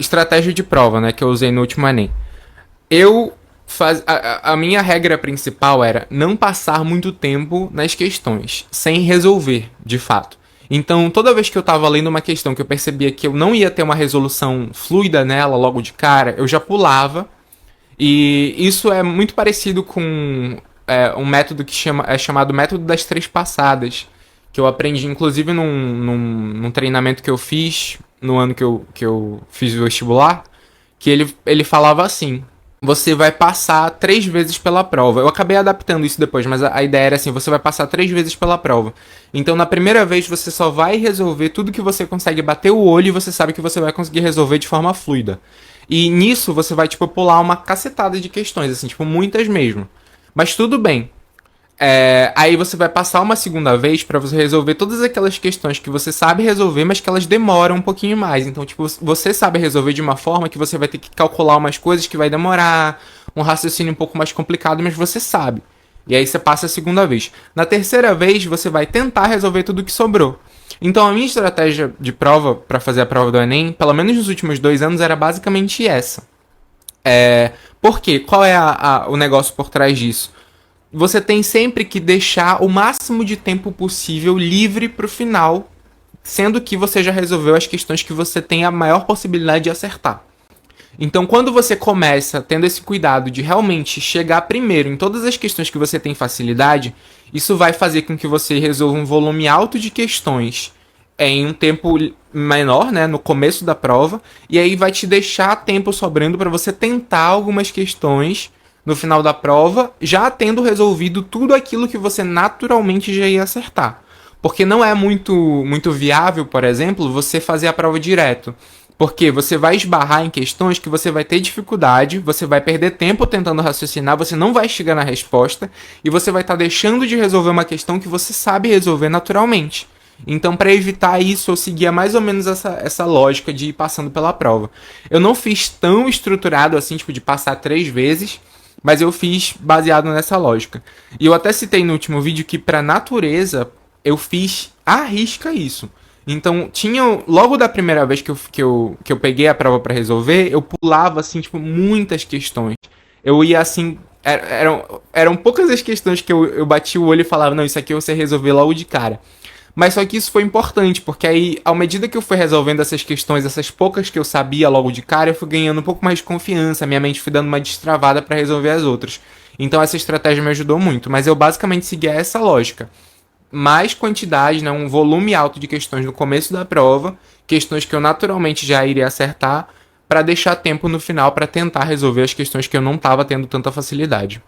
estratégia de prova, né, que eu usei no último Enem. A minha regra principal era não passar muito tempo nas questões, sem resolver, de fato. Então, toda vez que eu tava lendo uma questão que eu percebia que eu não ia ter uma resolução fluida nela logo de cara, eu já pulava. E isso é muito parecido com um método que é chamado método das três passadas, que eu aprendi inclusive num treinamento que eu fiz no ano que eu fiz o vestibular, que ele falava assim: você vai passar 3 vezes pela prova. Eu acabei adaptando isso depois, mas a ideia era assim: você vai passar 3 vezes pela prova. Então, na primeira vez, você só vai resolver tudo que você consegue bater o olho e você sabe que você vai conseguir resolver de forma fluida. E nisso, você vai, tipo, pular uma cacetada de questões, assim, tipo, muitas mesmo. Mas tudo bem. Aí você vai passar uma segunda vez pra você resolver todas aquelas questões que você sabe resolver, mas que elas demoram um pouquinho mais. Então, tipo, você sabe resolver de uma forma que você vai ter que calcular umas coisas que vai demorar, um raciocínio um pouco mais complicado, mas você sabe. E aí você passa a segunda vez. Na terceira vez, você vai tentar resolver tudo que sobrou. Então, a minha estratégia de prova pra fazer a prova do Enem, pelo menos nos últimos 2 anos, era basicamente essa. Por quê? Qual é o negócio por trás disso? Você tem sempre que deixar o máximo de tempo possível livre pro final, sendo que você já resolveu as questões que você tem a maior possibilidade de acertar. Então, quando você começa tendo esse cuidado de realmente chegar primeiro em todas as questões que você tem facilidade, isso vai fazer com que você resolva um volume alto de questões em um tempo menor, né, no começo da prova, e aí vai te deixar tempo sobrando para você tentar algumas questões no final da prova, já tendo resolvido tudo aquilo que você naturalmente já ia acertar. Porque não é muito viável, por exemplo, você fazer a prova direto. Porque você vai esbarrar em questões que você vai ter dificuldade, você vai perder tempo tentando raciocinar, você não vai chegar na resposta e você vai estar deixando de resolver uma questão que você sabe resolver naturalmente. Então, para evitar isso, eu seguia mais ou menos essa lógica de ir passando pela prova. Eu não fiz tão estruturado assim, tipo, de passar 3 vezes, mas eu fiz baseado nessa lógica. E eu até citei no último vídeo que para natureza eu fiz à risca isso. Então, logo da primeira vez que eu peguei a prova para resolver, eu pulava assim, tipo, muitas questões. Eu ia assim, eram poucas as questões que eu bati o olho e falava, não, isso aqui você resolver logo de cara. Mas só que isso foi importante, porque aí, à medida que eu fui resolvendo essas questões, essas poucas que eu sabia logo de cara, eu fui ganhando um pouco mais de confiança, minha mente foi dando uma destravada para resolver as outras. Então essa estratégia me ajudou muito, mas eu basicamente seguia essa lógica. Mais quantidade, né, um volume alto de questões no começo da prova, questões que eu naturalmente já iria acertar, para deixar tempo no final para tentar resolver as questões que eu não estava tendo tanta facilidade.